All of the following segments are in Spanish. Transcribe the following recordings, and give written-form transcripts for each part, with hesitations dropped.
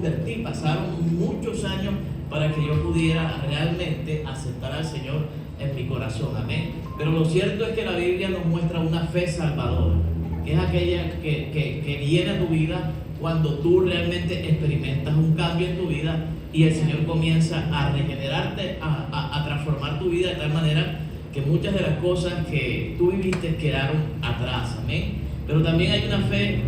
convertí, pasaron muchos años para que yo pudiera realmente aceptar al Señor en mi corazón, amén. Pero lo cierto es que la Biblia nos muestra una fe salvadora, que es aquella que viene a tu vida cuando tú realmente experimentas un cambio en tu vida y el Señor comienza a regenerarte, a transformar tu vida de tal manera que muchas de las cosas que tú viviste quedaron atrás, amén. Pero también hay una fe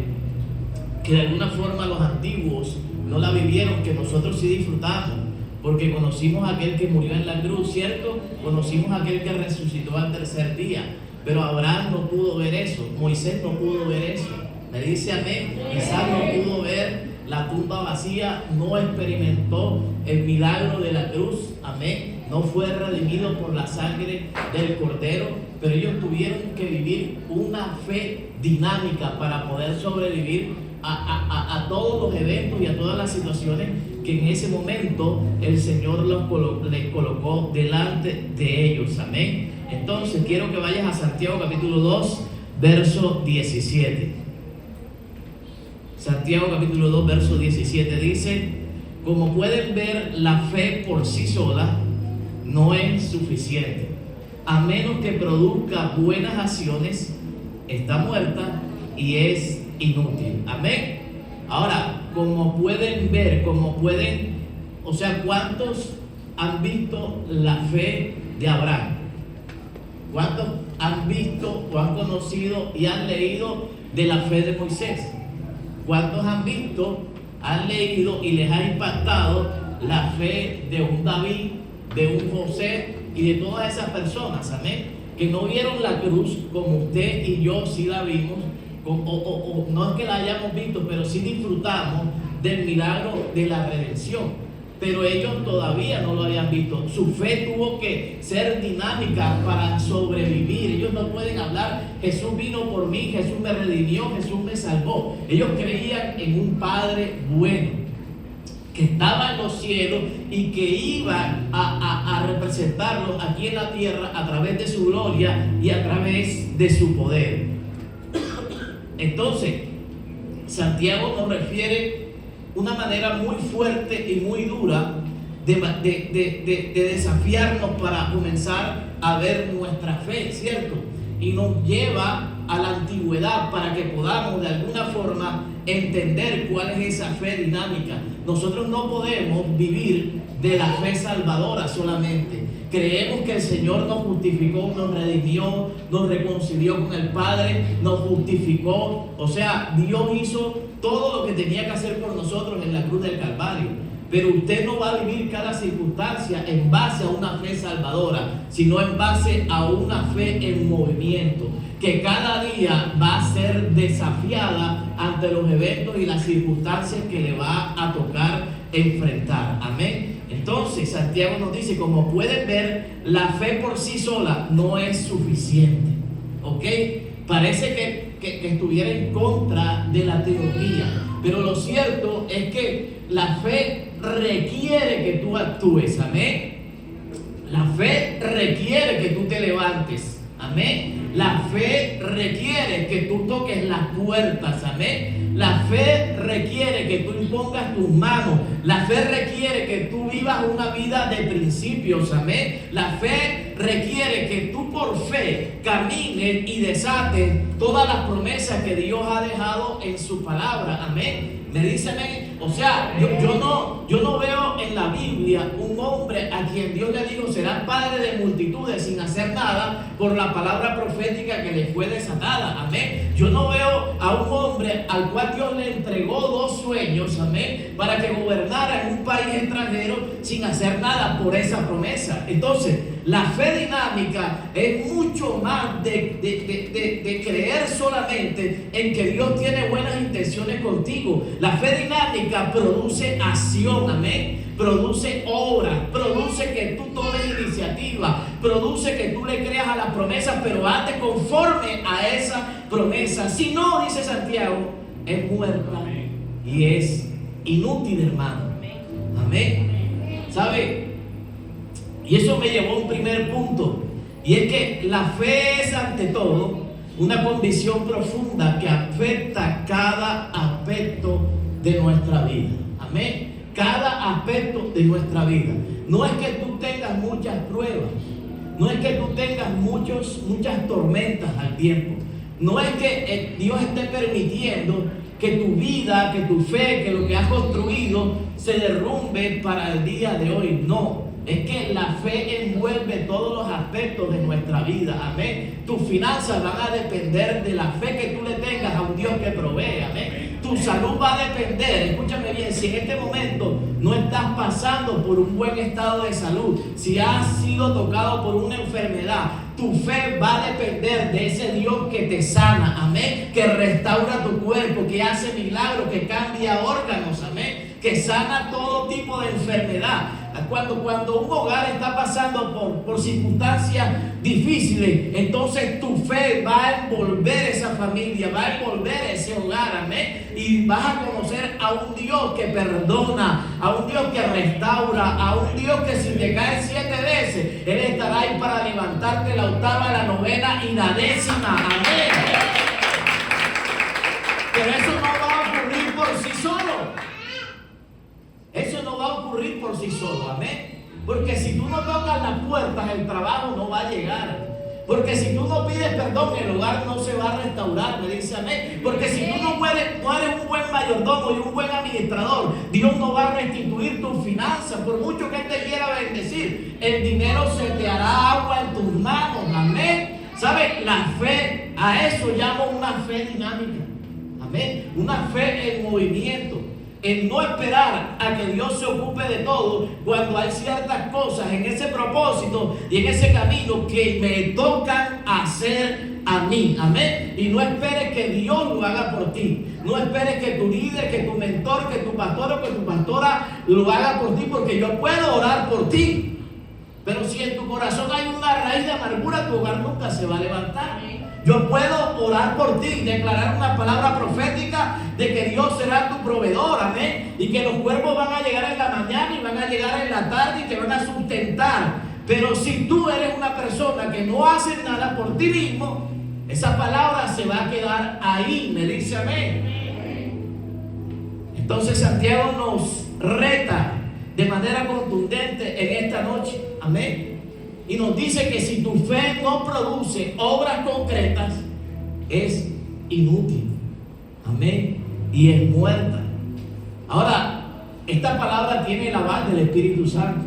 que de alguna forma los antiguos no la vivieron, que nosotros sí disfrutamos, porque conocimos a aquel que murió en la cruz, ¿cierto? Conocimos a aquel que resucitó al tercer día, pero Abraham no pudo ver eso, Moisés no pudo ver eso, me dice amén. Isaac no pudo ver la tumba vacía, no experimentó el milagro de la cruz, amén, no fue redimido por la sangre del Cordero, pero ellos tuvieron que vivir una fe dinámica para poder sobrevivir a todos los eventos y a todas las situaciones que en ese momento el Señor les colocó delante de ellos, amén. Entonces quiero que vayas a Santiago capítulo 2, verso 17. Santiago capítulo 2, verso 17 dice: como pueden ver, la fe por sí sola no es suficiente. A menos que produzca buenas acciones, está muerta y es inútil. Amén. Ahora, como pueden ver, o sea, ¿cuántos han visto la fe de Abraham? ¿Cuántos han visto o han conocido y han leído de la fe de Moisés? ¿Cuántos han visto, han leído y les ha impactado la fe de un David, de un José y de todas esas personas, amén, que no vieron la cruz como usted y yo sí la vimos, o no es que la hayamos visto, pero sí disfrutamos del milagro de la redención? Pero ellos todavía no lo habían visto. Su fe tuvo que ser dinámica para sobrevivir. Ellos no pueden hablar: Jesús vino por mí, Jesús me redimió, Jesús me salvó. Ellos creían en un Padre bueno, que estaba en los cielos y que iba a representarlos aquí en la tierra a través de su gloria y a través de su poder. Entonces, Santiago nos refiere una manera muy fuerte y muy dura de desafiarnos para comenzar a ver nuestra fe, ¿cierto? Y nos lleva a la antigüedad para que podamos de alguna forma entender cuál es esa fe dinámica. Nosotros no podemos vivir de la fe salvadora solamente. Creemos que el Señor nos justificó, nos redimió, nos reconcilió con el Padre, nos justificó. O sea, Dios hizo todo lo que tenía que hacer por nosotros en la cruz del Calvario. Pero usted no va a vivir cada circunstancia en base a una fe salvadora, sino en base a una fe en movimiento, que cada día va a ser desafiada ante los eventos y las circunstancias que le va a tocar enfrentar. Amén. Entonces Santiago nos dice: como pueden ver, la fe por sí sola no es suficiente. ¿Ok? Parece que estuviera en contra de la teología, pero lo cierto es que la fe requiere que tú actúes. Amén. La fe requiere que tú te levantes. Amén. La fe requiere que tú toques las puertas. Amén. La fe requiere que tú impongas tus manos. La fe requiere que tú vivas una vida de principios. Amén. La fe requiere que tú por fe camines y desates todas las promesas que Dios ha dejado en su palabra. Amén. Me dice amén. O sea, yo no veo en la Biblia un hombre a quien Dios le dijo: serás padre de multitudes, sin hacer nada por la palabra profética que le fue desatada. Amén. Yo no veo a un hombre al cual Dios le entregó 2 sueños, amén, para que gobernara en un país extranjero sin hacer nada por esa promesa. Entonces, la fe dinámica es mucho más de creer solamente en que Dios tiene buenas intenciones contigo. La fe dinámica produce acción, amén. Produce obra, produce que tú tomes iniciativa, produce que tú le creas a las promesas, pero antes conforme a esa promesa. Si no, dice Santiago, es muerta y es inútil, hermano. Amén. ¿Sabe? Y eso me llevó a un primer punto, y es que la fe es ante todo una convicción profunda que afecta cada aspecto de nuestra vida. Amén. Cada aspecto de nuestra vida. No es que tú tengas muchas pruebas. No es que tú tengas muchas tormentas al tiempo. No es que Dios esté permitiendo que tu vida, que tu fe, que lo que has construido se derrumbe para el día de hoy. No. Es que la fe envuelve todos los aspectos de nuestra vida. Amén. Tus finanzas van a depender de la fe que tú le tengas a un Dios que provee. Amén. Tu salud va a depender, escúchame bien, si en este momento no estás pasando por un buen estado de salud, si has sido tocado por una enfermedad, tu fe va a depender de ese Dios que te sana, amén, que restaura tu cuerpo, que hace milagros, que cambia órganos, amén, que sana todo tipo de enfermedad. Cuando un hogar está pasando por circunstancias difíciles, entonces tu fe va a envolver esa familia, va a envolver ese hogar, amén. Y vas a conocer a un Dios que perdona, a un Dios que restaura, a un Dios que si te caes 7 veces, Él estará ahí para levantarte la octava, la novena y la 10ª, amén. Pero eso no va a ocurrir por sí solo. Eso no va a ocurrir por sí solo, amén. Porque si tú no tocas las puertas, el trabajo no va a llegar. Porque si tú no pides perdón, el hogar no se va a restaurar, me dice amén. Porque si tú no eres un buen mayordomo y un buen administrador, Dios no va a restituir tus finanzas. Por mucho que Él te quiera bendecir, el dinero se te hará agua en tus manos, amén. ¿Sabes? La fe, a eso llamo una fe dinámica, amén. Una fe en movimiento. El no esperar a que Dios se ocupe de todo cuando hay ciertas cosas en ese propósito y en ese camino que me tocan hacer a mí, amén. Y no esperes que Dios lo haga por ti. No esperes que tu líder, que tu mentor, que tu pastor o que tu pastora lo haga por ti, porque yo puedo orar por ti, pero si en tu corazón hay una raíz de amargura, tu hogar nunca se va a levantar. Yo puedo orar por ti, declarar una palabra profética de que Dios será tu proveedor, amén. Y que los cuervos van a llegar en la mañana y van a llegar en la tarde y te van a sustentar. Pero si tú eres una persona que no hace nada por ti mismo, esa palabra se va a quedar ahí, me dice amén. Entonces Santiago nos reta de manera contundente en esta noche, amén. Y nos dice que si tu fe no produce obras concretas, es inútil. Amén. Y es muerta. Ahora, esta palabra tiene el aval del Espíritu Santo.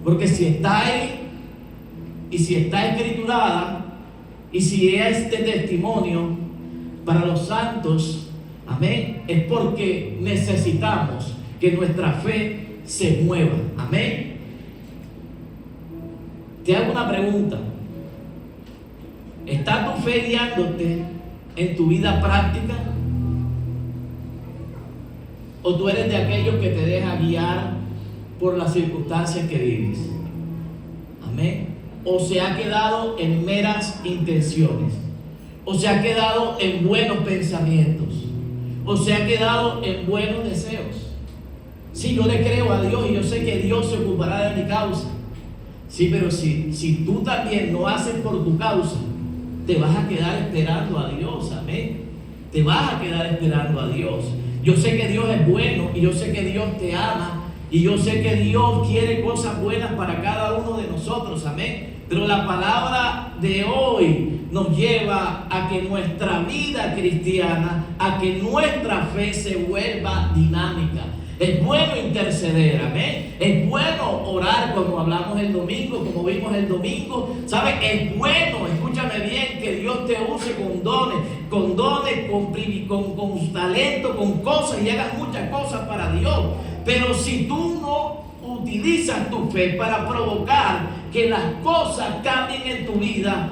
Porque si está ahí, y si está escriturada, y si es de testimonio para los santos, amén, es porque necesitamos que nuestra fe se mueva. Amén. Te hago una pregunta. ¿Está tu fe guiándote en tu vida práctica? ¿O tú eres de aquellos que te deja guiar por las circunstancias que vives? Amén. ¿O se ha quedado en meras intenciones? ¿O se ha quedado en buenos pensamientos? ¿O se ha quedado en buenos deseos? Sí, yo le creo a Dios y yo sé que Dios se ocupará de mi causa. Sí, pero si tú también no haces por tu causa, te vas a quedar esperando a Dios, amén. Te vas a quedar esperando a Dios. Yo sé que Dios es bueno y yo sé que Dios te ama y yo sé que Dios quiere cosas buenas para cada uno de nosotros, amén. Pero la palabra de hoy nos lleva a que nuestra vida cristiana, a que nuestra fe se vuelva dinámica. Es bueno interceder, amén. Es bueno orar como hablamos el domingo, como vimos el domingo. ¿Sabes? Es bueno, escúchame bien, que Dios te use con dones, con talento, con cosas y hagas muchas cosas para Dios. Pero si tú no utilizas tu fe para provocar que las cosas cambien en tu vida,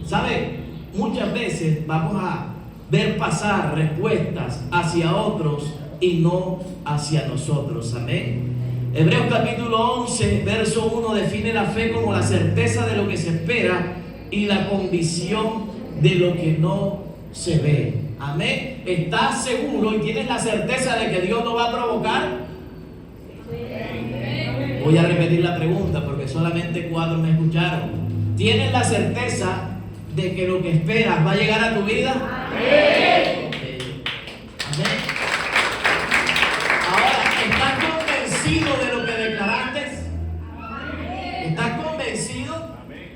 ¿sabes? Muchas veces vamos a ver pasar respuestas hacia otros y no hacia nosotros, amén. Hebreos capítulo 11, verso 1 define la fe como la certeza de lo que se espera y la convicción de lo que no se ve, amén. ¿Estás seguro y tienes la certeza de que Dios no va a provocar? Voy a repetir la pregunta porque solamente 4 me escucharon. ¿Tienes la certeza de que lo que esperas va a llegar a tu vida? Amén. Amén. Ahora, ¿estás convencido de lo que declaraste? ¿Estás convencido?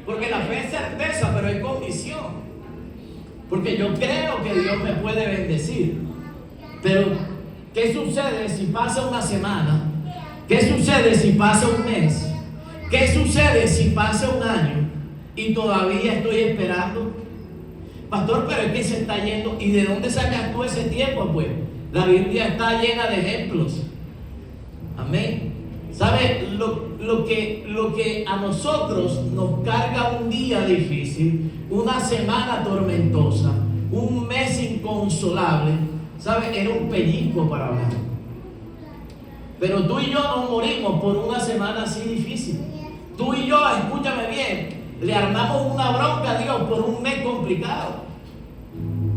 Porque la fe es certeza, pero es convicción. Porque yo creo que Dios me puede bendecir. Pero, ¿qué sucede si pasa una semana? ¿Qué sucede si pasa un mes? ¿Qué sucede si pasa un año y todavía estoy esperando? Pastor, pero es que se está yendo. ¿Y de dónde sacas tú ese tiempo? Pues la Biblia está llena de ejemplos. Amén. ¿Sabe? Lo que a nosotros nos carga un día difícil, una semana tormentosa, un mes inconsolable, ¿sabe? Era un pellizco para hablar. Pero tú y yo no morimos por una semana así difícil. Tú y yo, escúchame bien, le armamos una bronca a Dios por un mes complicado.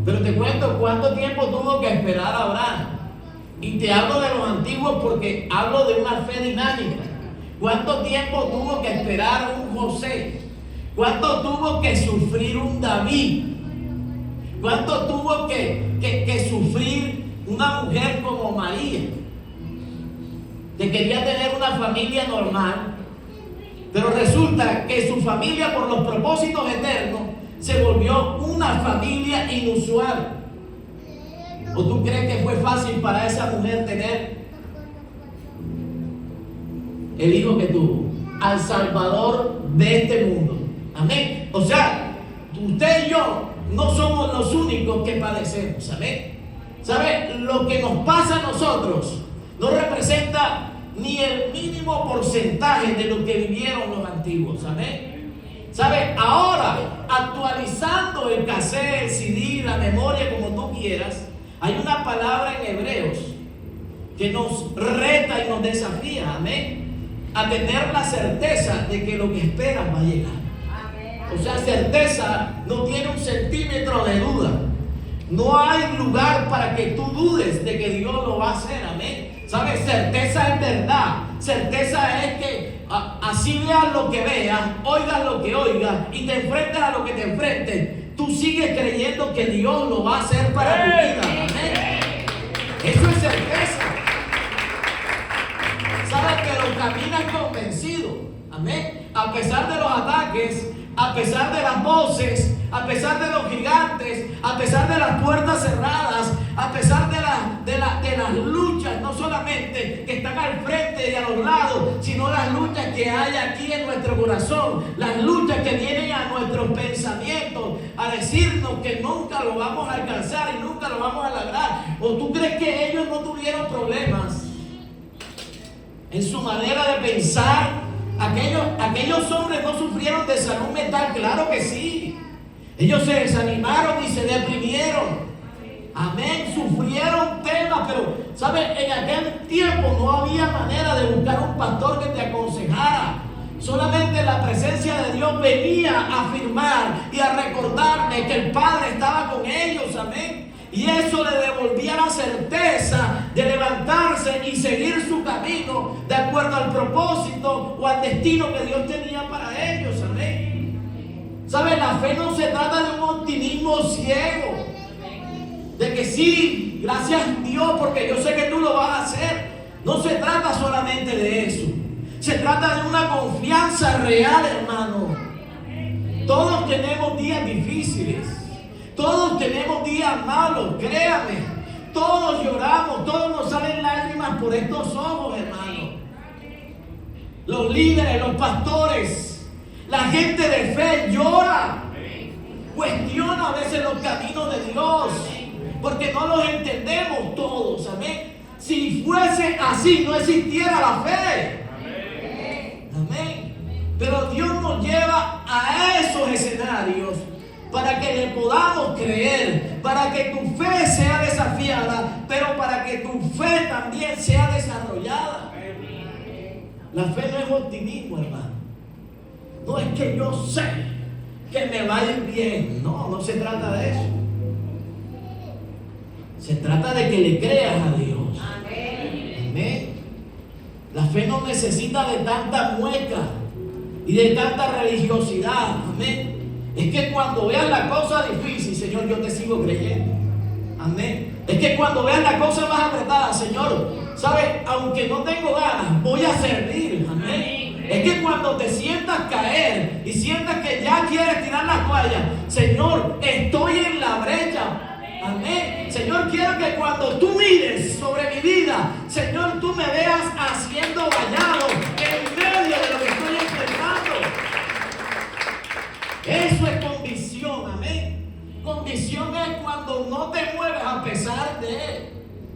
Pero te cuento cuánto tiempo tuvo que esperar Abraham. Y te hablo de los antiguos porque hablo de una fe dinámica. ¿Cuánto tiempo tuvo que esperar un José? ¿Cuánto tuvo que sufrir un David? ¿Cuánto tuvo que sufrir una mujer como María? Que quería tener una familia normal, pero resulta que su familia, por los propósitos eternos, se volvió una familia inusual. ¿O tú crees que fue fácil para esa mujer tener el hijo que tuvo? Al Salvador de este mundo. Amén. O sea, usted y yo no somos los únicos que padecemos. Amén. ¿Sabe? Lo que nos pasa a nosotros no representa ni el mínimo porcentaje de lo que vivieron los antiguos. Amén. ¿Sabe? Ahora, actualizando el cassette, el CD, la memoria, como tú quieras, hay una palabra en Hebreos que nos reta y nos desafía, amén, a tener la certeza de que lo que esperas va a llegar. O sea, certeza no tiene un centímetro de duda. No hay lugar para que tú dudes de que Dios lo va a hacer, amén. ¿Sabes? Certeza es verdad. Certeza es que así veas lo que veas, oigas lo que oigas y te enfrentes a lo que te enfrentes, tú sigues creyendo que Dios lo va a hacer para tu vida. Amén. Eso es certeza. Sabes que lo caminas convencido. Amén. A pesar de los ataques, a pesar de las voces, a pesar de los gigantes, a pesar de las puertas cerradas, a pesar de las luchas, no solamente que están al frente y a los lados, sino las luchas que hay aquí en nuestro corazón, las luchas que vienen a nuestros pensamientos, a decirnos que nunca lo vamos a alcanzar y nunca lo vamos a lograr. ¿O tú crees que ellos no tuvieron problemas en su manera de pensar? Aquellos hombres no sufrieron de salud mental, claro que sí. Ellos se desanimaron y se deprimieron. Amén, sufrieron temas, pero ¿sabes? En aquel tiempo no había manera de buscar un pastor que te aconsejara. Solamente la presencia de Dios venía a afirmar y a recordarle que el Padre estaba con ellos, amén. Y eso le devolvía la certeza de levantarse y seguir su camino de acuerdo al propósito o al destino que Dios tenía para ellos, amén. ¿Sabes? La fe no se trata de un optimismo ciego, de que sí, gracias a Dios porque yo sé que tú lo vas a hacer. No se trata solamente de eso. Se trata de una confianza real, hermano. Todos tenemos días difíciles. Todos tenemos días malos, créame. Todos lloramos, todos nos salen lágrimas por estos ojos, hermano. Los líderes, los pastores, la gente de fe llora. Cuestiona a veces los caminos de Dios, porque no los entendemos todos, amén. Si fuese así, no existiera la fe. Amén. Pero Dios nos lleva a esos escenarios para que le podamos creer, para que tu fe sea desafiada, pero para que tu fe también sea desarrollada. La fe no es optimismo, hermano. No es que yo sé que me va a ir bien. No, no se trata de eso. Se trata de que le creas a Dios. Amén. La fe no necesita de tanta mueca y de tanta religiosidad. Amén. Es que cuando veas la cosa difícil, Señor, yo te sigo creyendo. Amén. Es que cuando veas la cosa más apretada, Señor, ¿sabes? Aunque no tengo ganas, voy servir. Amén. Es que cuando te sientas caer y sientas que ya quieres tirar la toalla, Señor, estoy en la brecha. Amén. Señor, quiero que cuando tú mires sobre mi vida, Señor, tú me veas haciendo vallado en medio de lo que estoy enfrentando. Eso es convicción. Amén. Convicción es cuando no te mueves a pesar de él.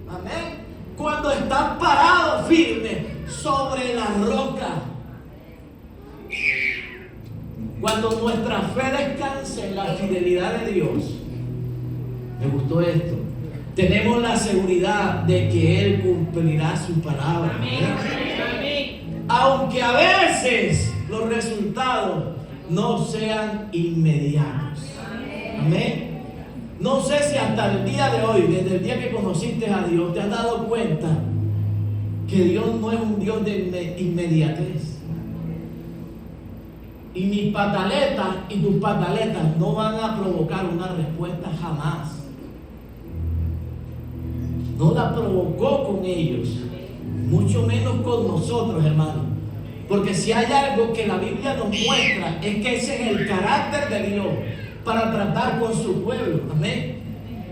Amén. Cuando estás parado firme sobre la roca. Cuando nuestra fe descansa en la fidelidad de Dios. Me gustó esto. Tenemos la seguridad de que Él cumplirá su palabra. Amén. Aunque a veces los resultados no sean inmediatos. Amén. No sé si hasta el día de hoy, desde el día que conociste a Dios, te has dado cuenta que Dios no es un Dios de inmediatez. Y mis pataletas y tus pataletas no van a provocar una respuesta jamás. No la provocó con ellos, mucho menos con nosotros, hermanos. Porque si hay algo que la Biblia nos muestra, es que ese es el carácter de Dios para tratar con su pueblo. Amén.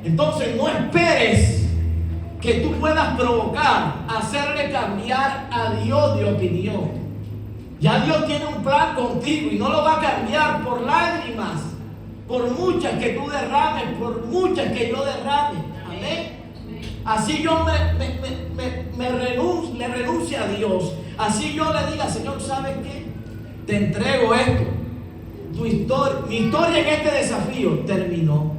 Entonces no esperes que tú puedas provocar, hacerle cambiar a Dios de opinión. Ya Dios tiene un plan contigo y no lo va a cambiar por lágrimas, por muchas que tú derrames, por muchas que yo derrame. Amén. Así yo le renuncio a Dios. Así yo le diga, Señor, ¿sabes qué? Te entrego esto. Mi historia en este desafío terminó.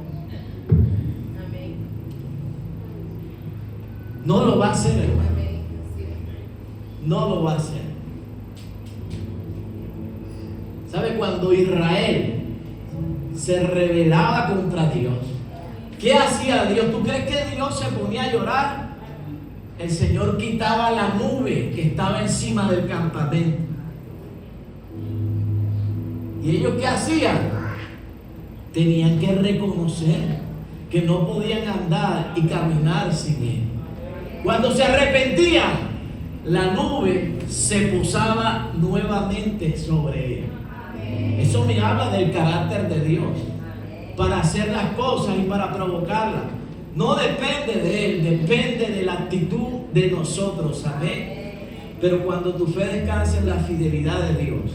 No lo va a hacer, hermano. No lo va a hacer. ¿Sabe? Cuando Israel se rebelaba contra Dios, ¿qué hacía Dios? ¿Tú crees que Dios se ponía a llorar? El Señor quitaba la nube que estaba encima del campamento. ¿Y ellos qué hacían? Tenían que reconocer que no podían andar y caminar sin Él. Cuando se arrepentían, la nube se posaba nuevamente sobre ellos. Eso me habla del carácter de Dios para hacer las cosas y para provocarlas. No depende de Él, depende de la actitud de nosotros. Amén. Pero cuando tu fe descansa en la fidelidad de Dios,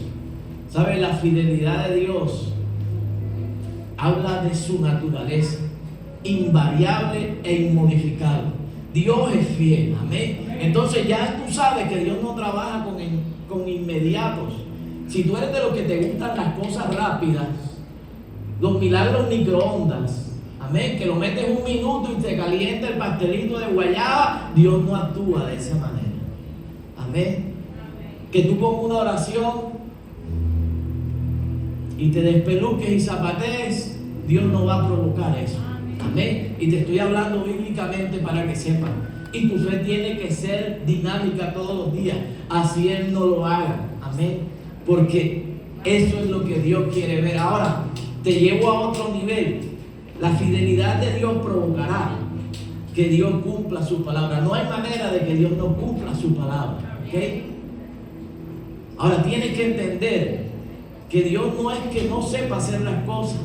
¿sabes? La fidelidad de Dios habla de su naturaleza, invariable e inmodificable. Dios es fiel. Amén. Entonces ya tú sabes que Dios no trabaja con inmediatos. Si tú eres de los que te gustan las cosas rápidas, los milagros microondas, amén, que lo metes un minuto y te calienta el pastelito de guayaba, Dios no actúa de esa manera. Amén. Que tú con una oración y te despeluques y zapatees, Dios no va a provocar eso. Amén. Y te estoy hablando bíblicamente para que sepan. Y tu fe tiene que ser dinámica todos los días, así Él no lo haga. Amén. Porque eso es lo que Dios quiere ver. Ahora, te llevo a otro nivel. La fidelidad de Dios provocará que Dios cumpla su palabra. No hay manera de que Dios no cumpla su palabra. ¿Okay? Ahora, tienes que entender que Dios no es que no sepa hacer las cosas.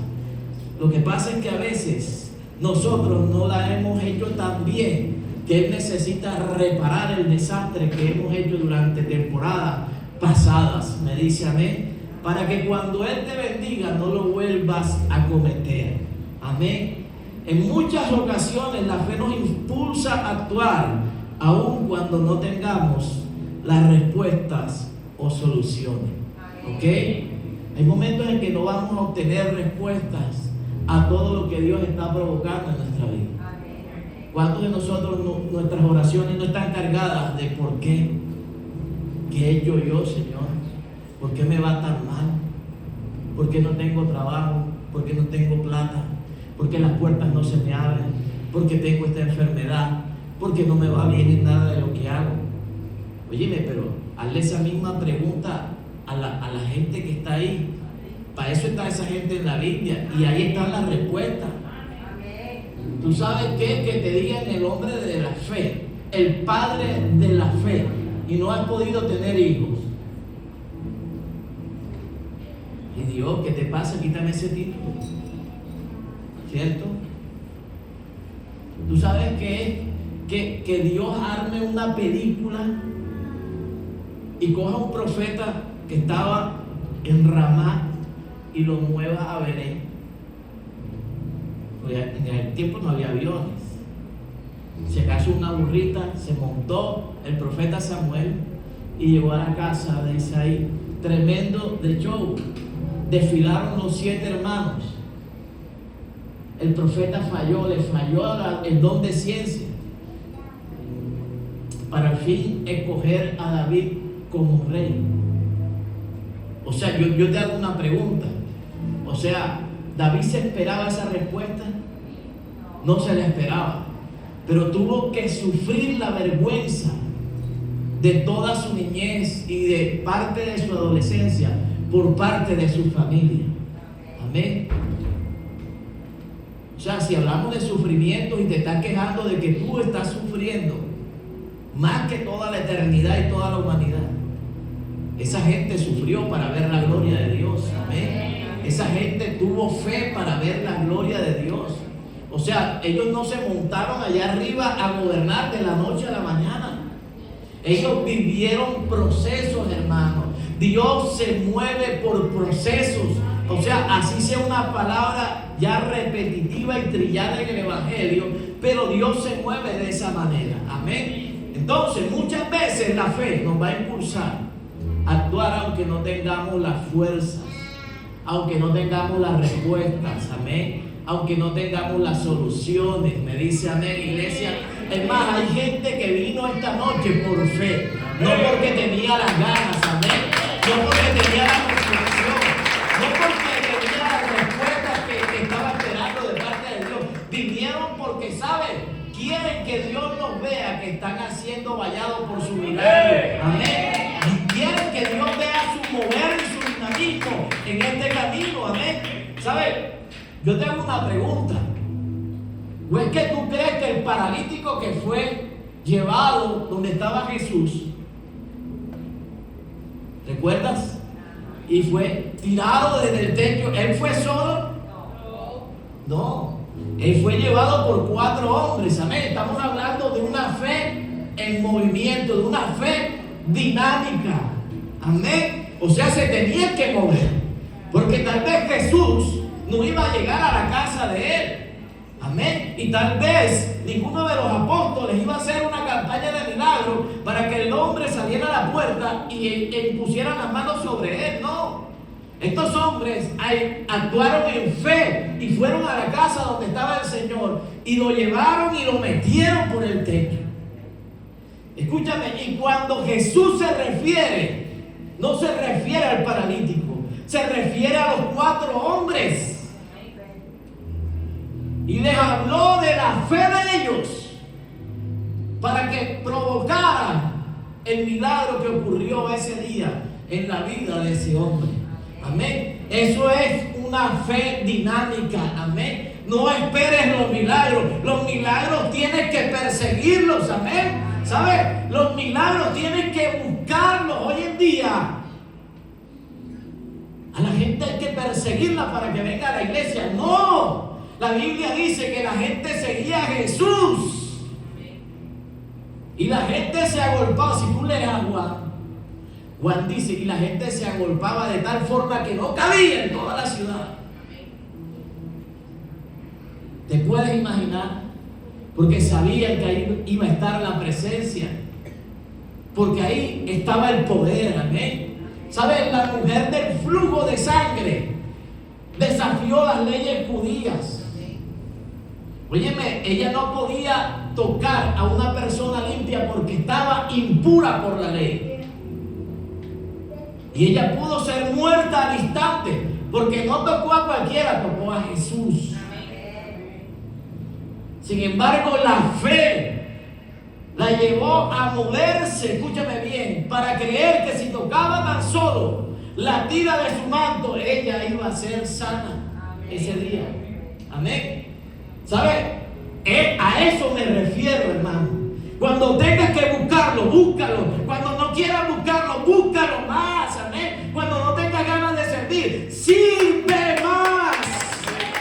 Lo que pasa es que a veces nosotros no la hemos hecho tan bien que Él necesita reparar el desastre que hemos hecho durante temporadas pasadas. Me dice amén. Para que cuando Él te bendiga no lo vuelvas a cometer. Amén. En muchas ocasiones la fe nos impulsa a actuar aun cuando no tengamos las respuestas o soluciones. ¿Ok? Hay momentos en que no vamos a obtener respuestas a todo lo que Dios está provocando en nuestra vida. ¿Cuántos de nosotros nuestras oraciones no están cargadas de por qué? ¿Qué he hecho yo, Señor? ¿Por qué me va tan mal? ¿Por qué no tengo trabajo? ¿Por qué no tengo plata? ¿Por qué las puertas no se me abren? ¿Por qué tengo esta enfermedad? ¿Por qué no me va bien en nada de lo que hago? Óyeme, pero hazle esa misma pregunta a la gente que está ahí. Para eso está esa gente en la Biblia y ahí están las respuestas. ¿Tú sabes qué? Que te digan el hombre de la fe, el padre de la fe, y no has podido tener hijos. Y Dios, ¿qué te pasa? Quítame ese título. ¿Cierto? ¿Tú sabes qué es? Que Dios arme una película y coja a un profeta que estaba en Ramá y lo mueva a Belén. Porque en el tiempo no había aviones. Se acaso una burrita, se montó el profeta Samuel y llegó a la casa de Isaí. Tremendo de show. Desfilaron los 7 hermanos. El profeta falló, le falló el don de ciencia para al fin escoger a David como rey. O sea, yo te hago una pregunta. O sea, ¿David se esperaba esa respuesta? No se la esperaba, pero tuvo que sufrir la vergüenza de toda su niñez y de parte de su adolescencia por parte de su familia. Amén. O sea, si hablamos de sufrimiento y te estás quejando de que tú estás sufriendo más que toda la eternidad y toda la humanidad, esa gente sufrió para ver la gloria de Dios. Amén. Esa gente tuvo fe para ver la gloria de Dios. O sea, ellos no se montaron allá arriba a gobernar de la noche a la mañana. Ellos vivieron procesos, hermanos. Dios se mueve por procesos. O sea, así sea una palabra ya repetitiva y trillada en el Evangelio, pero Dios se mueve de esa manera. Amén. Entonces, muchas veces la fe nos va a impulsar a actuar aunque no tengamos las fuerzas, aunque no tengamos las respuestas. Amén. Aunque no tengamos las soluciones. Me dice amén, iglesia. Es más, hay gente que vino esta noche por fe, no porque tenía las ganas. Amén. No porque tenía la construcción, no porque tenía las respuestas que estaba esperando de parte de Dios. Vinieron porque, ¿saben? Quieren que Dios los vea que están haciendo vallados por su milagro. Amén. Y quieren que Dios vea su mover y su dinamismo en este camino. Amén. ¿Sabes? Yo te hago una pregunta. ¿O es que tú crees que el paralítico que fue llevado donde estaba Jesús, ¿recuerdas? Y fue tirado desde el techo, ¿él fue solo? No. Él fue llevado por 4 hombres. Amén. Estamos hablando de una fe en movimiento, de una fe dinámica. Amén. O sea, se tenía que mover. Porque tal vez Jesús no iba a llegar a la casa de él. Amén. Y tal vez ninguno de los apóstoles iba a hacer una campaña de milagros para que el hombre saliera a la puerta y pusiera las manos sobre él. No. Estos hombres actuaron en fe y fueron a la casa donde estaba el Señor y lo llevaron y lo metieron por el techo. Escúchame, y cuando Jesús se refiere, no se refiere al paralítico, se refiere a los 4 hombres. Y les habló de la fe de ellos para que provocara el milagro que ocurrió ese día en la vida de ese hombre. Amén. Eso es una fe dinámica. Amén. No esperes los milagros. Los milagros tienes que perseguirlos. Amén. ¿Sabes? Los milagros tienes que buscarlos. Hoy en día a la gente hay que perseguirla para que venga a la iglesia. No. La Biblia dice que la gente seguía a Jesús y la gente se agolpaba. Si tú lees a Juan dice, y la gente se agolpaba de tal forma que no cabía en toda la ciudad. ¿Te puedes imaginar? Porque sabían que ahí iba a estar la presencia, porque ahí estaba el poder. Amén. ¿Sabes? La mujer del flujo de sangre desafió las leyes judías. Óyeme, ella no podía tocar a una persona limpia porque estaba impura por la ley. Y ella pudo ser muerta al instante porque no tocó a cualquiera, tocó a Jesús. Sin embargo, la fe la llevó a moverse, escúchame bien, para creer que si tocaba tan solo la tira de su manto, ella iba a ser sana ese día. Amén. ¿Sabes? A eso me refiero, hermano. Cuando tengas que buscarlo, búscalo. Cuando no quieras buscarlo, búscalo más, amén. Cuando no tengas ganas de servir, sirve más.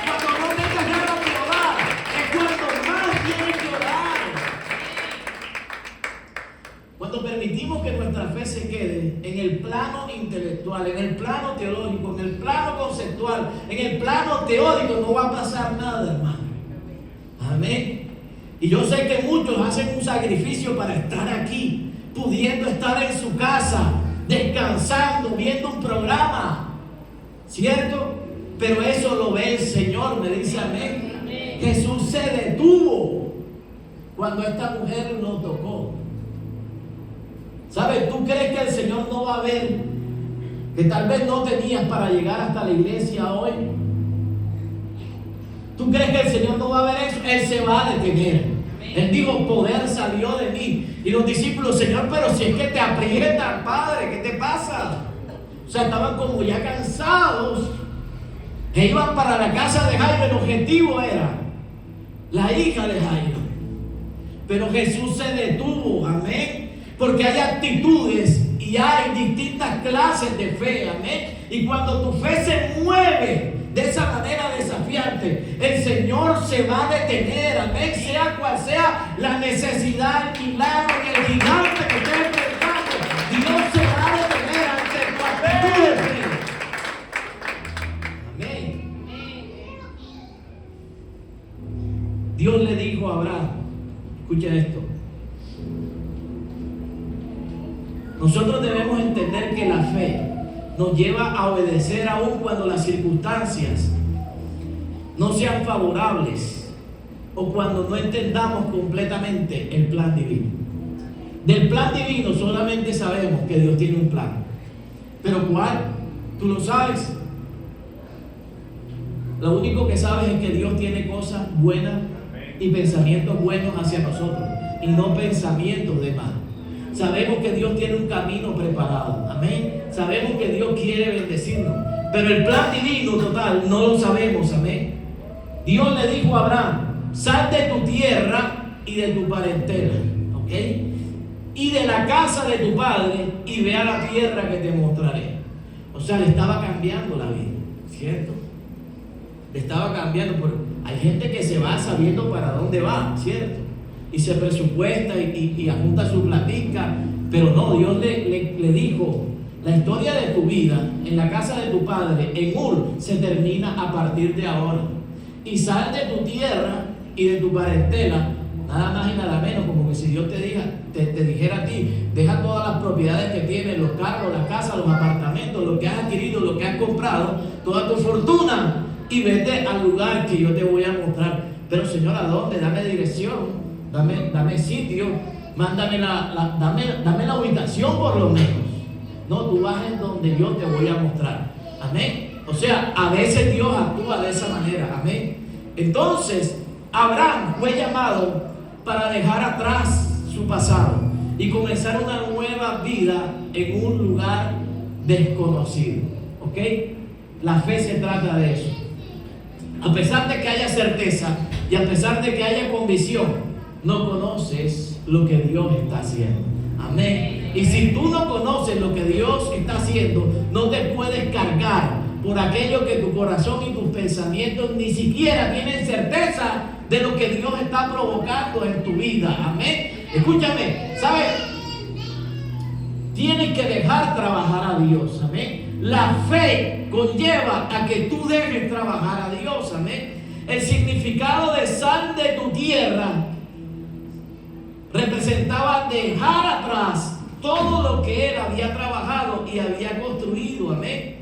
Cuando no tengas ganas de orar, es cuando más tienes que orar. Cuando permitimos que nuestra fe se quede en el plano intelectual, en el plano teológico, en el plano conceptual, en el plano teórico, no va a pasar nada, hermano. Amén. Y yo sé que muchos hacen un sacrificio para estar aquí, pudiendo estar en su casa, descansando, viendo un programa, ¿cierto? Pero eso lo ve el Señor, me dice amén. Jesús se detuvo cuando esta mujer lo tocó. ¿Sabes? ¿Tú crees que el Señor no va a ver que tal vez no tenías para llegar hasta la iglesia hoy? ¿Tú crees que el Señor no va a ver eso? Él se va a detener. Él dijo, poder salió de mí. Y los discípulos, Señor, pero si es que te aprietan, Padre, ¿qué te pasa? O sea, estaban como ya cansados. E iban para la casa de Jairo. El objetivo era la hija de Jairo. Pero Jesús se detuvo, amén. Porque hay actitudes y hay distintas clases de fe, amén. Y cuando tu fe se mueve de esa manera desafiante, el Señor se va a detener, amén, sea cual sea la necesidad, el milagro y el gigante que esté enfrentando. Dios se va a detener ante tu actitud de fe. Amén. Dios le dijo a Abraham, escucha esto, nosotros debemos entender que la fe nos lleva a obedecer aún cuando las circunstancias no sean favorables o cuando no entendamos completamente el plan divino. Del plan divino solamente sabemos que Dios tiene un plan. ¿Pero cuál? ¿Tú lo sabes? Lo único que sabes es que Dios tiene cosas buenas y pensamientos buenos hacia nosotros y no pensamientos de mal. Sabemos que Dios tiene un camino preparado, amén. Sabemos que Dios quiere bendecirnos, pero el plan divino total no lo sabemos, amén. Dios le dijo a Abraham, sal de tu tierra y de tu parentela, ¿ok? Y de la casa de tu padre y ve a la tierra que te mostraré. O sea, le estaba cambiando la vida, ¿cierto? Le estaba cambiando, porque hay gente que se va sabiendo para dónde va, ¿cierto? Y se presupuesta y ajunta su platica, pero no, Dios le dijo, la historia de tu vida en la casa de tu padre, en Ur, se termina a partir de ahora. Y sal de tu tierra y de tu parentela, nada más y nada menos, como que si Dios te dijera a ti, deja todas las propiedades que tienes, los carros, las casas, los apartamentos, lo que has adquirido, lo que has comprado, toda tu fortuna, y vete al lugar que yo te voy a mostrar. Pero Señor, ¿a dónde? Dame dirección. Dame sitio, dame la ubicación por lo menos. No, tú vas en donde yo te voy a mostrar. Amén. O sea, a veces Dios actúa de esa manera. Amén. Entonces, Abraham fue llamado para dejar atrás su pasado y comenzar una nueva vida en un lugar desconocido. ¿Ok? La fe se trata de eso. A pesar de que haya certeza y a pesar de que haya convicción, no conoces lo que Dios está haciendo. Amén. Y si tú no conoces lo que Dios está haciendo, no te puedes cargar por aquello que tu corazón y tus pensamientos ni siquiera tienen certeza de lo que Dios está provocando en tu vida. Amén. Escúchame, ¿sabes? Tienes que dejar trabajar a Dios. Amén. La fe conlleva a que tú dejes trabajar a Dios. Amén. El significado de sal de tu tierra representaba dejar atrás todo lo que él había trabajado y había construido. Amén.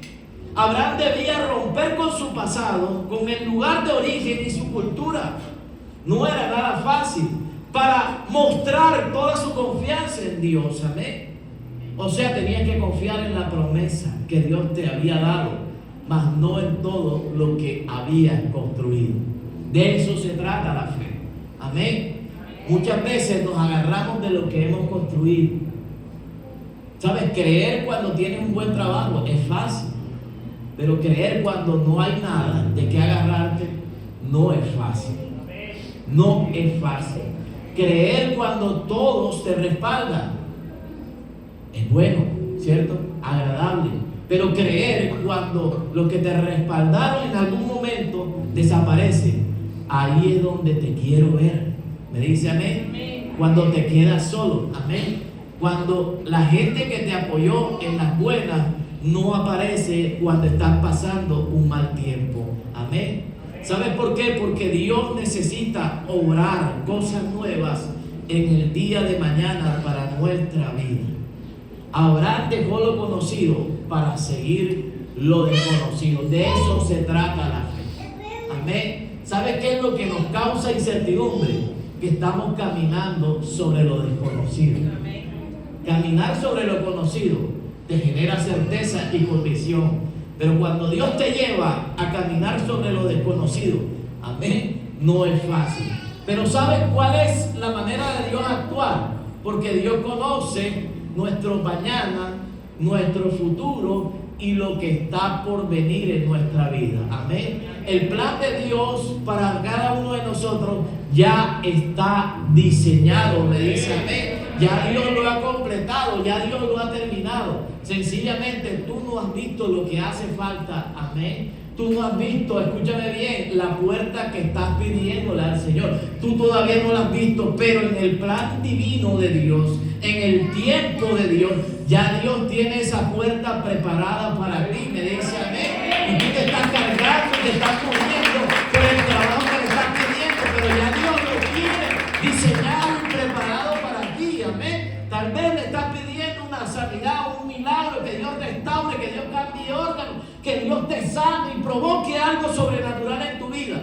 Abraham debía romper con su pasado, con el lugar de origen y su cultura. No era nada fácil para mostrar toda su confianza en Dios. Amén. O sea, tenías que confiar en la promesa que Dios te había dado, mas no en todo lo que habías construido. De eso se trata la fe. Amén. Muchas veces nos agarramos de lo que hemos construido. ¿Sabes? Creer cuando tienes un buen trabajo es fácil, pero creer cuando no hay nada de qué agarrarte no es fácil. No es fácil. Creer cuando todos te respaldan es bueno, ¿cierto? Agradable. Pero creer cuando los que te respaldaron en algún momento desaparecen, ahí es donde te quiero ver. ¿Me dice amén? Amén. Cuando te quedas solo, amén. Cuando la gente que te apoyó en las buenas no aparece cuando estás pasando un mal tiempo, amén. ¿Sabes por qué? Porque Dios necesita obrar cosas nuevas en el día de mañana para nuestra vida. Abraham dejó lo conocido para seguir lo desconocido. De eso se trata la fe. Amén. ¿Sabes qué es lo que nos causa incertidumbre? Que estamos caminando sobre lo desconocido. Caminar sobre lo conocido te genera certeza y convicción. Pero cuando Dios te lleva a caminar sobre lo desconocido, amén, no es fácil. Pero ¿sabes cuál es la manera de Dios actuar? Porque Dios conoce nuestro mañana, nuestro futuro y lo que está por venir en nuestra vida. Amén. El plan de Dios para cada uno de nosotros ya está diseñado, me dice amén. Ya Dios lo ha completado, ya Dios lo ha terminado. Sencillamente tú no has visto lo que hace falta, amén. Tú no has visto, escúchame bien, la puerta que estás pidiéndole al Señor. Tú todavía no la has visto, pero en el plan divino de Dios, en el tiempo de Dios, ya Dios tiene esa puerta preparada para ti, me dice amén. Y tú te estás cargando, te estás muriendo por el trabajo que le estás pidiendo, pero ya Dios lo tiene diseñado y preparado para ti, amén. Tal vez le estás pidiendo una sanidad, un milagro, que Dios restaure, que Dios cambie órganos, que Dios te sane y provoque algo sobrenatural en tu vida.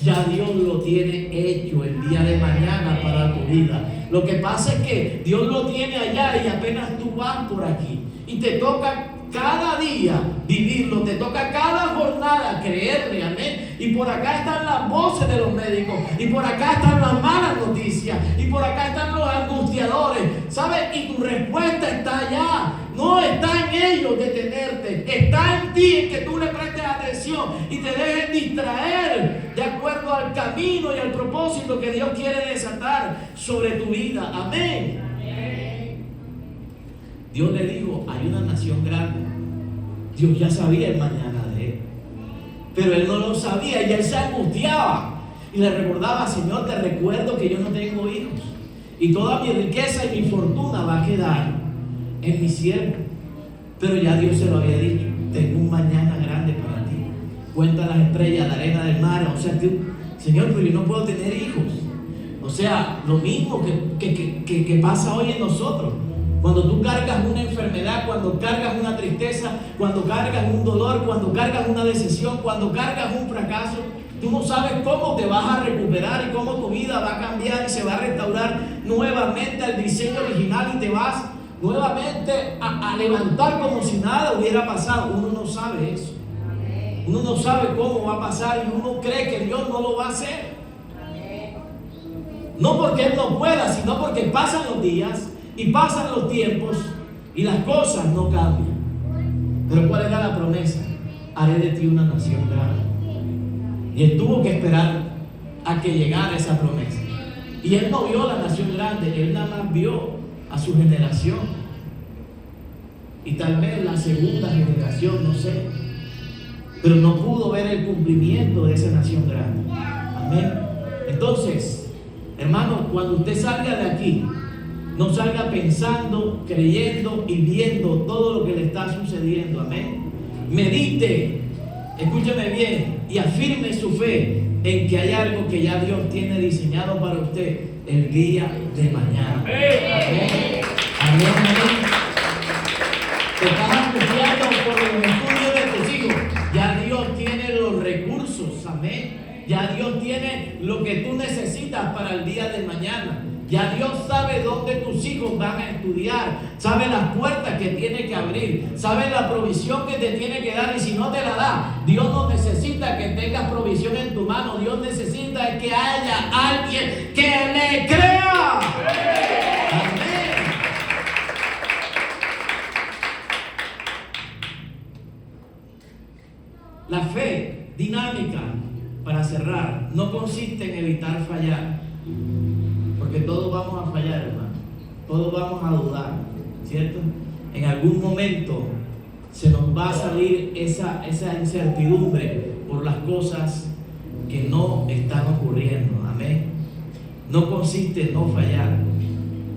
Ya Dios lo tiene hecho el día de mañana para tu vida. Lo que pasa es que Dios lo tiene allá y apenas tú vas por aquí. Y te toca cada día vivirlo, te toca cada jornada creerle, amén. Y por acá están las voces de los médicos, y por acá están las malas noticias, y por acá están los angustiadores, ¿sabes? Y tu respuesta está allá. No está en ellos detenerte, está en ti, en que tú le prestes atención y te dejes distraer de acuerdo al camino y al propósito que Dios quiere desatar sobre tu vida. Amén. Dios le dijo, hay una nación grande. Dios ya sabía el mañana de él, pero él no lo sabía y él se angustiaba y le recordaba, Señor, te recuerdo que yo no tengo hijos y toda mi riqueza y mi fortuna va a quedar en mi siervo. Pero ya Dios se lo había dicho, tengo un mañana grande para ti. Cuenta las estrellas, la arena del mar. O sea, Señor, pero yo no puedo tener hijos. O sea, lo mismo que pasa hoy en nosotros. Cuando tú cargas una enfermedad, cuando cargas una tristeza, cuando cargas un dolor, cuando cargas una decisión, cuando cargas un fracaso, tú no sabes cómo te vas a recuperar y cómo tu vida va a cambiar y se va a restaurar nuevamente al diseño original y te vas nuevamente a levantar como si nada hubiera pasado. Uno no sabe eso. Uno no sabe cómo va a pasar y uno cree que Dios no lo va a hacer. No porque Él no pueda, sino porque pasan los días y pasan los tiempos y las cosas no cambian. Pero ¿cuál era la promesa? Haré de ti una nación grande. Y él tuvo que esperar a que llegara esa promesa. Y él no vio la nación grande, él nada más vio a su generación. Y tal vez la segunda generación, no sé. Pero no pudo ver el cumplimiento de esa nación grande. Amén. Entonces, hermano, cuando usted salga de aquí, no salga pensando, creyendo y viendo todo lo que le está sucediendo. Amén. Medite, escúcheme bien, y afirme su fe en que hay algo que ya Dios tiene diseñado para usted el día de mañana. Amén. Amén. Amén. Te estás angustiando por los estudios de tus hijos. Ya Dios tiene los recursos. Amén. Ya Dios tiene lo que tú necesitas para el día de mañana. Ya Dios sabe dónde tus hijos van a estudiar, sabe las puertas que tiene que abrir, sabe la provisión que te tiene que dar, y si no te la da, Dios no necesita que tengas provisión en tu mano. Dios necesita que haya alguien que le crea. Amén. La fe dinámica, para cerrar, no consiste en evitar fallar. Porque todos vamos a fallar, hermano. Todos vamos a dudar, ¿cierto? en algún momento se nos va a salir esa incertidumbre por las cosas que no están ocurriendo. Amén. No consiste en no fallar.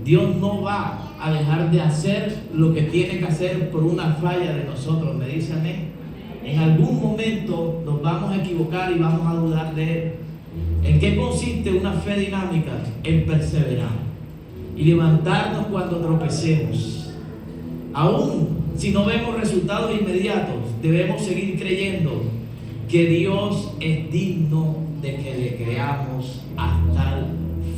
Dios no va a dejar de hacer lo que tiene que hacer por una falla de nosotros. ¿Me dice amén? En algún momento nos vamos a equivocar y vamos a dudar de Él. ¿En qué consiste una fe dinámica? En perseverar y levantarnos cuando tropecemos. Aún si no vemos resultados inmediatos, debemos seguir creyendo que Dios es digno de que le creamos hasta el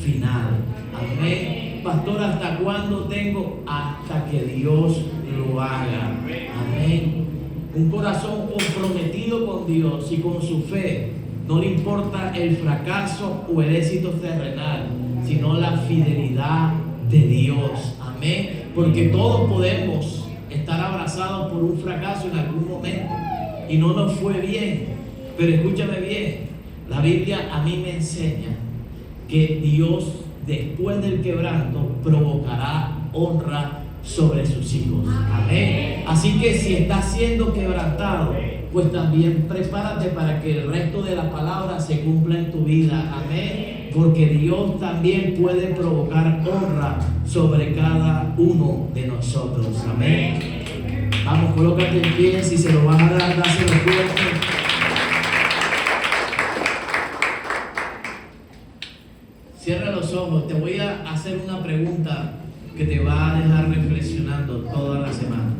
final. Amén. Pastor, ¿hasta cuándo tengo? Hasta que Dios lo haga. Amén. Un corazón comprometido con Dios y con su fe. No le importa el fracaso o el éxito terrenal, sino la fidelidad de Dios. Amén. Porque todos podemos estar abrazados por un fracaso en algún momento y no nos fue bien. Pero escúchame bien, la Biblia a mí me enseña que Dios, después del quebranto, provocará honra sobre sus hijos. Amén. Así que si estás siendo quebrantado, pues también prepárate para que el resto de la palabra se cumpla en tu vida. Amén. Porque Dios también puede provocar honra sobre cada uno de nosotros. Amén. Vamos, colócate en pie. Si se lo vas a dar, dáselo fuerte. Cierra los ojos. Te voy a hacer una pregunta que te va a dejar reflexionando toda la semana.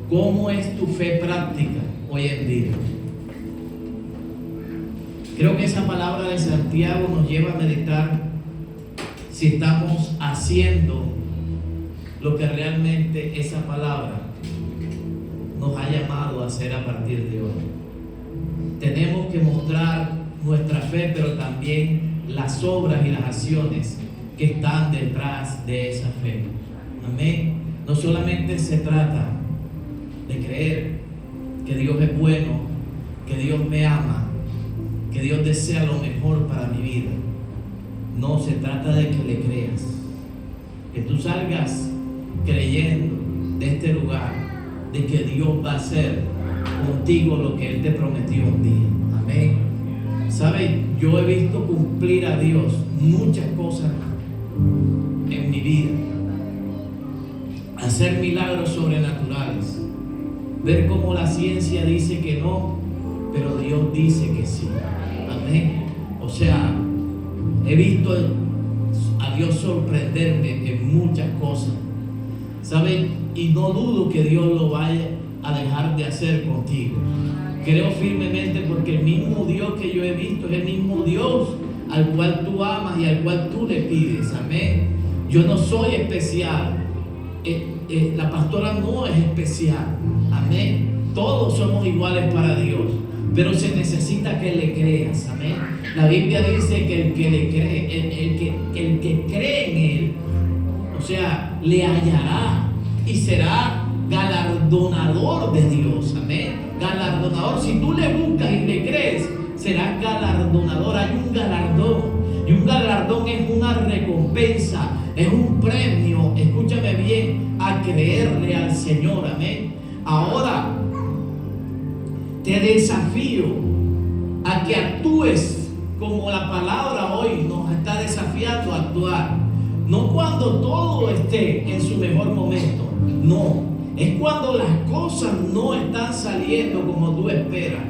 ¿Cómo es tu fe práctica hoy en día? Creo que esa palabra de Santiago nos lleva a meditar si estamos haciendo lo que realmente esa palabra nos ha llamado a hacer a partir de hoy. Tenemos que mostrar nuestra fe, pero también las obras y las acciones que están detrás de esa fe. Amén. No solamente se trata de creer que Dios es bueno, que Dios me ama, que Dios desea lo mejor para mi vida. No, se trata de que le creas, que tú salgas creyendo de este lugar, de que Dios va a hacer contigo lo que Él te prometió un día. Amén. ¿Sabes? Yo he visto cumplir a Dios muchas cosas en mi vida, hacer milagros sobrenaturales, ver cómo la ciencia dice que no, pero Dios dice que sí. Amén. O sea, he visto a Dios sorprenderme en muchas cosas, ¿saben? Y no dudo que Dios lo vaya a dejar de hacer contigo. Creo firmemente, porque el mismo Dios que yo he visto es el mismo Dios al cual tú amas y al cual tú le pides. Amén. Yo no soy especial. La pastora no es especial. Amén. Todos somos iguales para Dios, pero se necesita que le creas. Amén. La Biblia dice que el que le cree, el que cree en Él, o sea, le hallará y será galardonador de Dios. Amén. Galardonador. Si tú le buscas y le crees, serás galardonador. Hay un galardón, y un galardón es una recompensa, es un premio. Escúchame bien, a creerle al Señor. Amén. Ahora te desafío a que actúes como la palabra hoy nos está desafiando a actuar. No cuando todo esté en su mejor momento, no. Es cuando las cosas no están saliendo como tú esperas.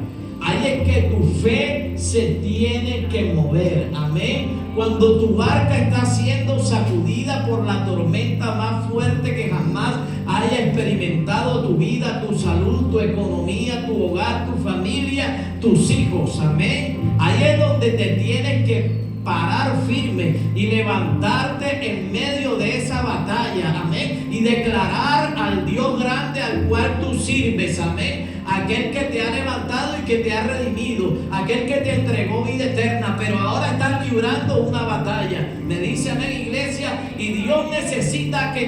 Ahí es que tu fe se tiene que mover. Amén. Cuando tu barca está siendo sacudida por la tormenta más fuerte que jamás haya experimentado tu vida, tu salud, tu economía, tu hogar, tu familia, tus hijos. Amén. Ahí es donde te tienes que parar firme y levantarte en medio de esa batalla. Amén. Y declarar al Dios grande al cual tú sirves. Amén. Aquel que te ha levantado y que te ha redimido, aquel que te entregó vida eterna, pero ahora estás librando una batalla. Me dice amén, iglesia, y Dios necesita que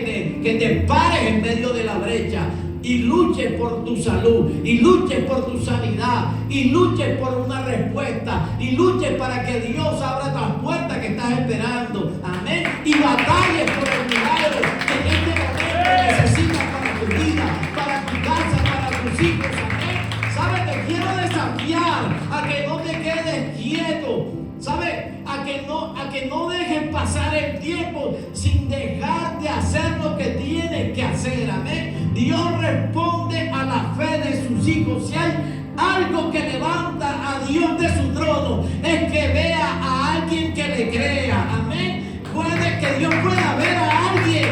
te pares en medio de la brecha y luches por tu salud, y luches por tu sanidad, y luches por una respuesta, y luches para que Dios abra las puertas que estás esperando. Amén. Y batalles por el milagro que quieto. ¿Sabe? A que no dejes pasar el tiempo sin dejar de hacer lo que tienes que hacer. Amén. Dios responde a la fe de sus hijos. Si hay algo que levanta a Dios de su trono, es que vea a alguien que le crea. Amén. Puede que Dios pueda ver a alguien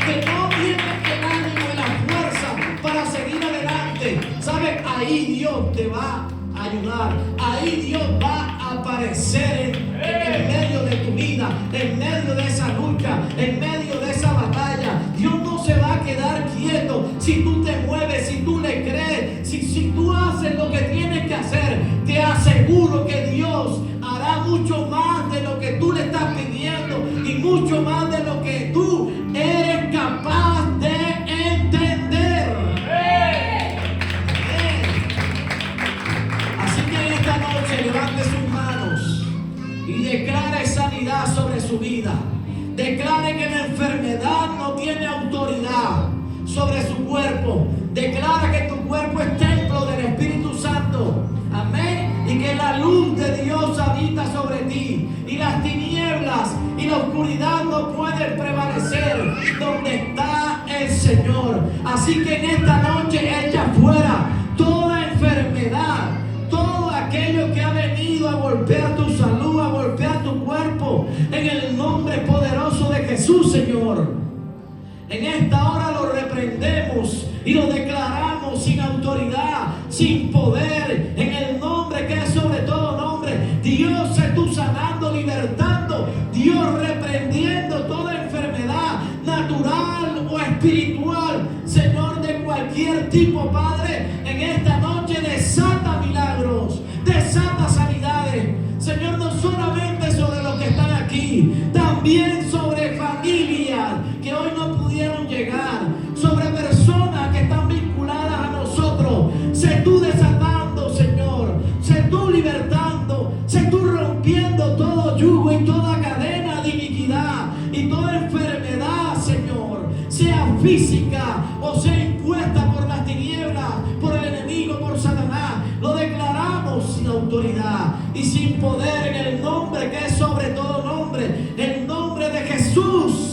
que no tiene el ánimo y la fuerza para seguir adelante. ¿Sabe? Ahí Dios te va a ayudar. Ahí Dios va a aparecer en medio de tu vida, en medio de esa lucha, en medio de esa batalla. Dios no se va a quedar quieto si tú te mueves, si tú le crees, si tú haces lo que tienes que hacer. Te aseguro que Dios hará mucho más de lo que tú le estás pidiendo y mucho más de lo que tú eres capaz de entender. Así que en esta noche levante sus manos y declare sanidad sobre su vida. Declare que la enfermedad no tiene autoridad sobre su cuerpo. Declara que tu cuerpo es templo del Espíritu Santo. Amén. Y que la luz de Dios habita sobre ti. Y las tinieblas y la oscuridad no pueden prevalecer donde está el Señor. Así que en esta noche echa fuera toda enfermedad, todo aquello que ha venido a golpear tu salud, a golpear tu cuerpo, en el nombre poderoso de Jesús, Señor. En esta hora lo reprendemos y lo declaramos sin autoridad, sin poder, en el nombre que es sobre todo nombre. Dios es tú sanando, libertando, Dios reprendiendo toda enfermedad natural o espiritual, Señor, de cualquier tipo, Padre. En esta noche desata milagros, desata sanidades, Señor, no solamente sobre los que están aquí, también sobre familias que hoy no pudieron llegar, sobre personas que están vinculadas a nosotros. Sé tú desatando, Señor, sé tú libertando, sé tú rompiendo todo yugo y toda cadena de iniquidad y toda enfermedad, Señor, sea física o sea impuesta por las tinieblas, por el enemigo, por Satanás. Lo declaramos sin autoridad y sin poder, en el nombre que es sobre todo nombre, el nombre de Jesús.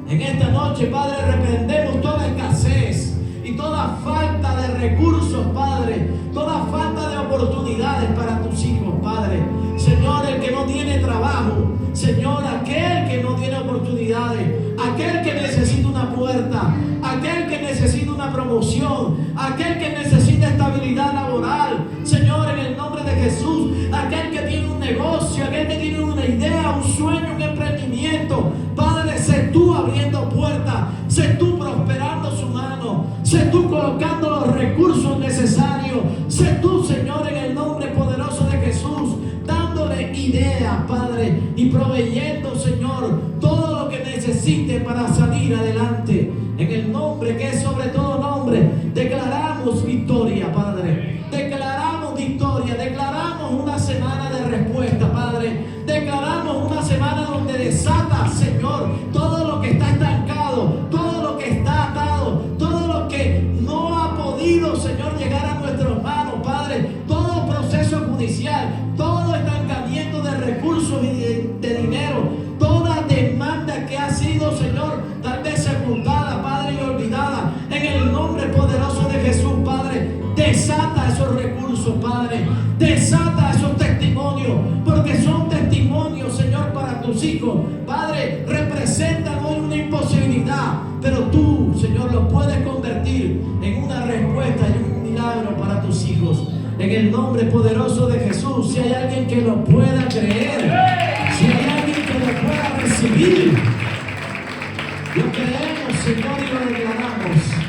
En esta noche, Padre, reprendemos toda escasez y toda falta de recursos, Padre, toda falta de oportunidades para tus hijos, Padre. Señor, el que no tiene trabajo, Señor, aquel que no tiene oportunidades, aquel que necesita una puerta, aquel que necesita una promoción, aquel que necesita estabilidad laboral, Señor, en el nombre de Jesús, aquel que tiene un negocio, aquel que tiene una idea, un sueño, un emprendimiento, Padre, sé tú abriendo puertas, sé tú prosperando su mano, sé tú colocando los recursos necesarios, sé tú, Señor, en el nombre poderoso de Jesús, dándole ideas, Padre, y proveyendo, Señor, todo lo que necesite para salir adelante. En el nombre que es sobre todo nombre, declaramos victoria, Padre. Declaramos victoria, declaramos una semana de respuesta, Padre. Declaramos una semana donde desata, Señor, todo lo que está estancado, todo lo que está atado, todo lo que no ha podido, Señor, llegar a nuestras manos, Padre. Todo proceso judicial, todo estancamiento de recursos y de dinero, toda demanda que ha sido, Señor, tal vez sepultada, Padre, y olvidada, en el nombre poderoso de Jesús, Padre, desata esos recursos, Padre, desata esos testimonios, porque son testimonios, Señor, para tus hijos, Padre. Representan hoy una imposibilidad, pero tú, Señor, lo puedes convertir en una respuesta y un milagro para tus hijos. En el nombre poderoso de Jesús, si hay alguien que lo pueda creer, si hay alguien que lo pueda recibir,